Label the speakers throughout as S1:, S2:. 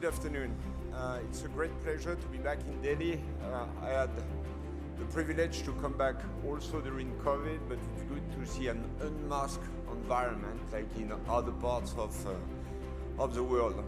S1: afternoon. It's a great pleasure to be back in Delhi. I had the privilege to come back also during COVID, but it's good to see an unmasked environment like in other parts of the world.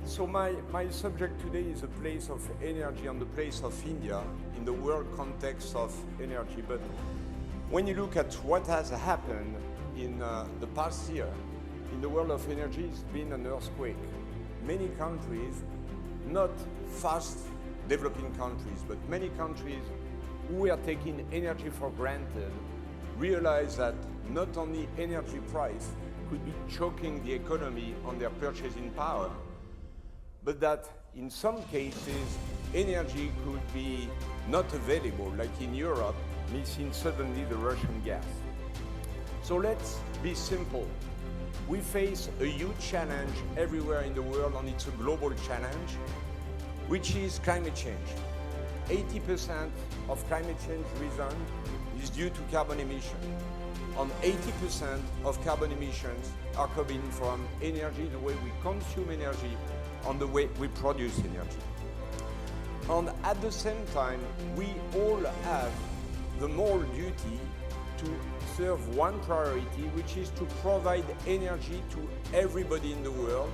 S1: So my subject today is the place of energy and the place of India in the world context of energy. But when you look at what has happened in the past year in the world of energy, it's been an earthquake. Many countries, not fast developing countries, but many countries who are taking energy for granted realize that not only energy price could be choking the economy on their purchasing power, but that in some cases energy could be not available, like in Europe, missing suddenly the Russian gas. So let's be simple. We face a huge challenge everywhere in the world, and it's a global challenge, which is climate change. 80% of climate change reason is due to carbon emission. And 80% of carbon emissions are coming from energy, the way we consume energy, and the way we produce energy. And at the same time, we all have the moral duty to serve one priority, which is to provide energy to everybody in the world.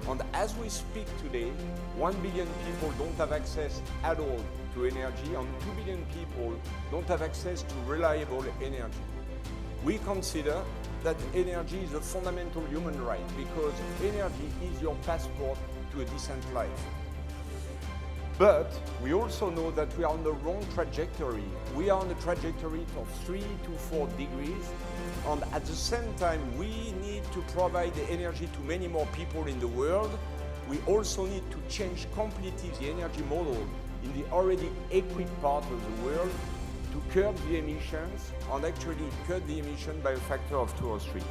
S1: And as we speak today, 1 billion people don't have access at all to energy, and 2 billion people don't have access to reliable energy. We consider that energy is a fundamental human right because energy is your passport to a decent life. But we also know that we are on the wrong trajectory. We are on the trajectory of 3 to 4 degrees, and at the same time we need to provide the energy to many more people in the world. We also need to change completely the energy model in the already equipped part of the world to curb the emissions and actually cut the emission by a factor of 2 or 3.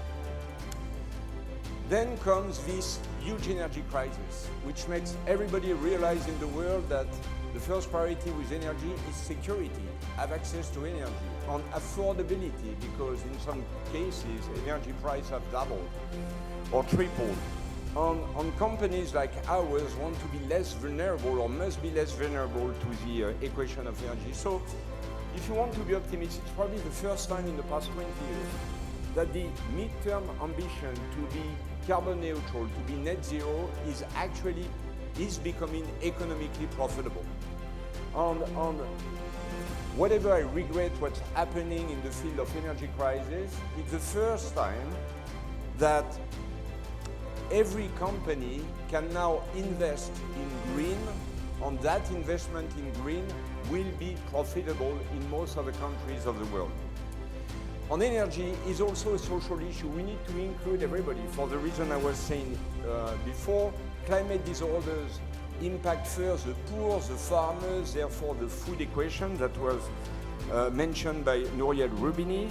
S1: Then comes this huge energy crisis, which makes everybody realize in the world that the first priority with energy is security, have access to energy, and affordability, because in some cases energy prices have doubled or tripled. And companies like ours want to be less vulnerable or must be less vulnerable to the equation of energy. So if you want to be optimistic, it's probably the first time in the past 20 years that the midterm ambition to be carbon neutral, to be net zero, is becoming economically profitable. And whatever I regret what's happening in the field of energy crisis, it's the first time that every company can now invest in green, and that investment in green will be profitable in most of the countries of the world. And energy is also a social issue. We need to include everybody for the reason I was saying before. Climate disorders impact first the poor, the farmers, therefore the food equation that was mentioned by Nouriel Roubini.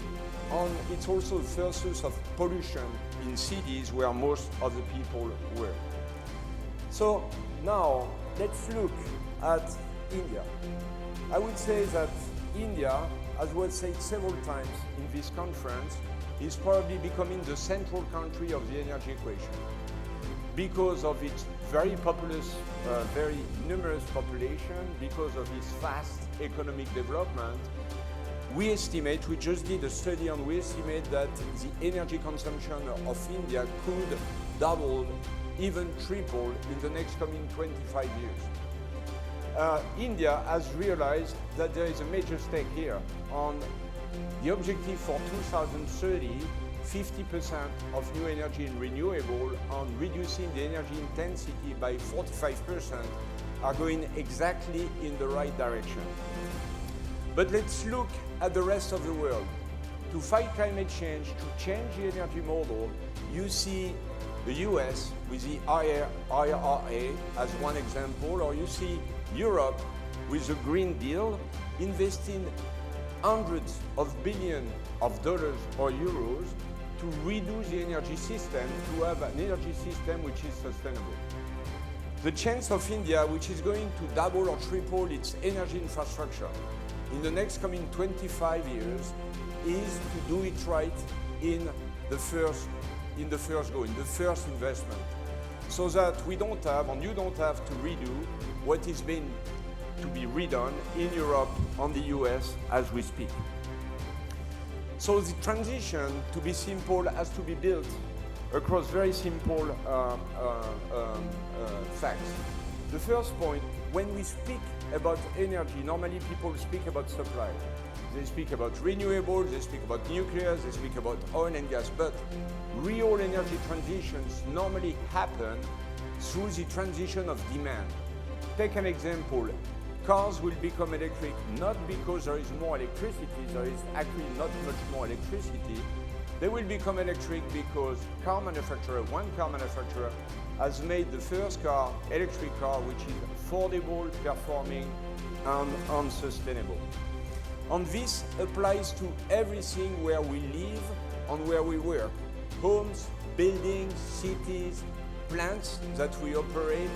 S1: And it's also the first source of pollution in cities where most of the people work. So now let's look at India. I would say that India, as was said several times in this conference, is probably becoming the central country of the energy equation because of its very populous, very numerous population, because of its fast economic development. We just did a study, and we estimate that the energy consumption of India could double, even triple in the next coming 25 years. India has realized that there is a major stake here on the objective for 2030, 50% of new energy in renewable, and reducing the energy intensity by 45% are going exactly in the right direction. But let's look at the rest of the world. To fight climate change, to change the energy model, you see the US with the IRA as one example, or you see Europe with the Green Deal investing hundreds of billions of dollars or euros to reduce the energy system, to have an energy system which is sustainable. The chance of India, which is going to double or triple its energy infrastructure in the next coming 25 years, is to do it right in the first go, in the first investment. so that we don't have, and you don't have to redo what is being to be redone in Europe and the US as we speak. So the transition, to be simple, has to be built across very simple facts. The first point, when we speak about energy, normally people speak about supply. They speak about renewables, they speak about nuclear, they speak about oil and gas, but real energy transitions normally happen through the transition of demand. Take an example. Cars will become electric not because there is more electricity, there is actually not much more electricity. They will become electric because one car manufacturer has made the first car, electric car, which is affordable, performing, and sustainable. And this applies to everything where we live and where we work. Homes, buildings, cities, plants that we operate,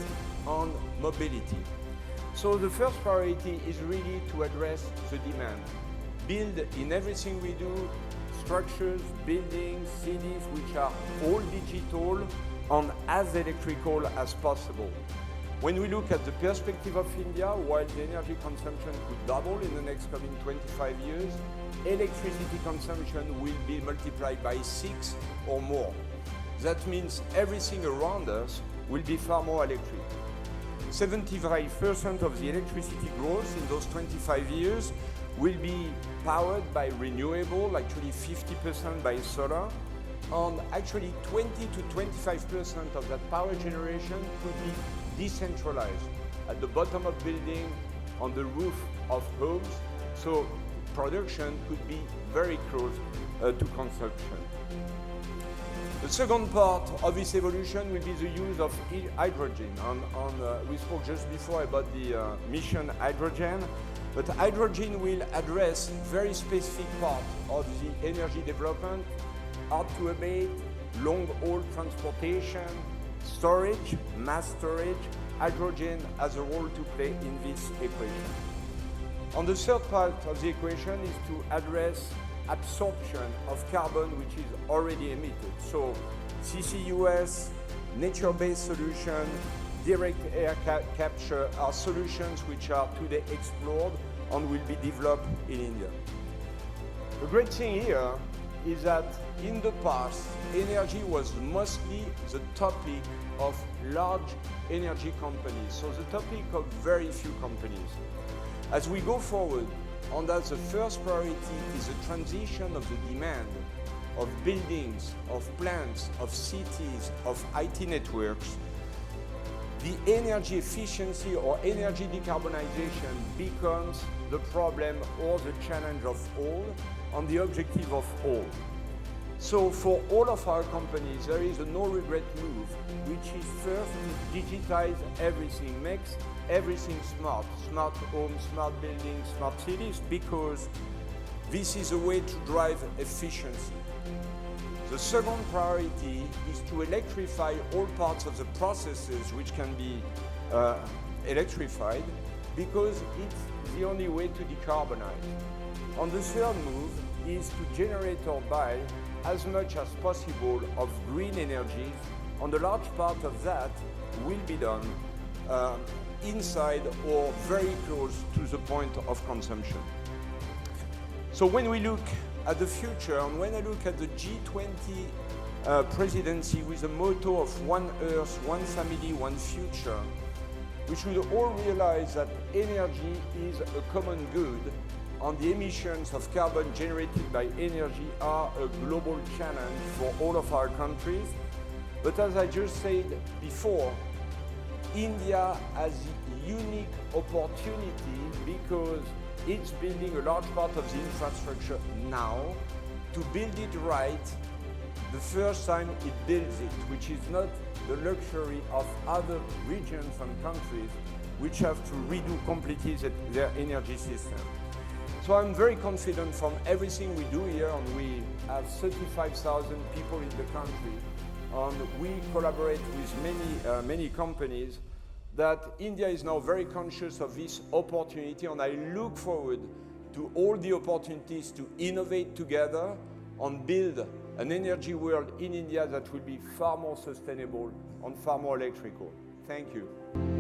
S1: and mobility. So the first priority is really to address the demand. Build in everything we do, structures, buildings, cities which are all digital and as electrical as possible. When we look at the perspective of India, while the energy consumption could double in the next coming 25 years, electricity consumption will be multiplied by 6 or more. That means everything around us will be far more electric. 75% of the electricity growth in those 25 years will be powered by renewable, actually 50% by solar, and actually 20 to 25% of that power generation could be decentralized at the bottom of building, on the roof of homes, so production could be very close to consumption. The second part of this evolution will be the use of hydrogen. We spoke just before about the mission hydrogen, but hydrogen will address very specific part of the energy development, hard to abate, long-haul transportation, storage, mass storage. Hydrogen has a role to play in this equation. And the third part of the equation is to address absorption of carbon which is already emitted. So CCUS, nature-based solution, direct air capture are solutions which are today explored and will be developed in India. The great thing here is that in the past, energy was mostly the topic of large energy companies, so the topic of very few companies. As we go forward, and as the first priority is the transition of the demand of buildings, of plants, of cities, of IT networks, the energy efficiency or energy decarbonization becomes the problem or the challenge of all and the objective of all. So for all of our companies, there is a no-regret move, which is first to digitize everything, makes everything smart, smart homes, smart buildings, smart cities, because this is a way to drive efficiency. The second priority is to electrify all parts of the processes which can be electrified, because it's the only way to decarbonize. And the third move is to generate or buy as much as possible of green energies, and a large part of that will be done inside or very close to the point of consumption. So when we look at the future, and when I look at the G20 presidency with the motto of one Earth, one family, one future, we should all realize that energy is a common good, and the emissions of carbon generated by energy are a global challenge for all of our countries. But as I just said before, India has a unique opportunity because it's building a large part of the infrastructure now to build it right the first time it builds it, which is not the luxury of other regions and countries which have to redo completely their energy system. So I'm very confident from everything we do here, and we have 35,000 people in the country, and we collaborate with many companies, that India is now very conscious of this opportunity, and I look forward to all the opportunities to innovate together and build an energy world in India that will be far more sustainable and far more electrical. Thank you.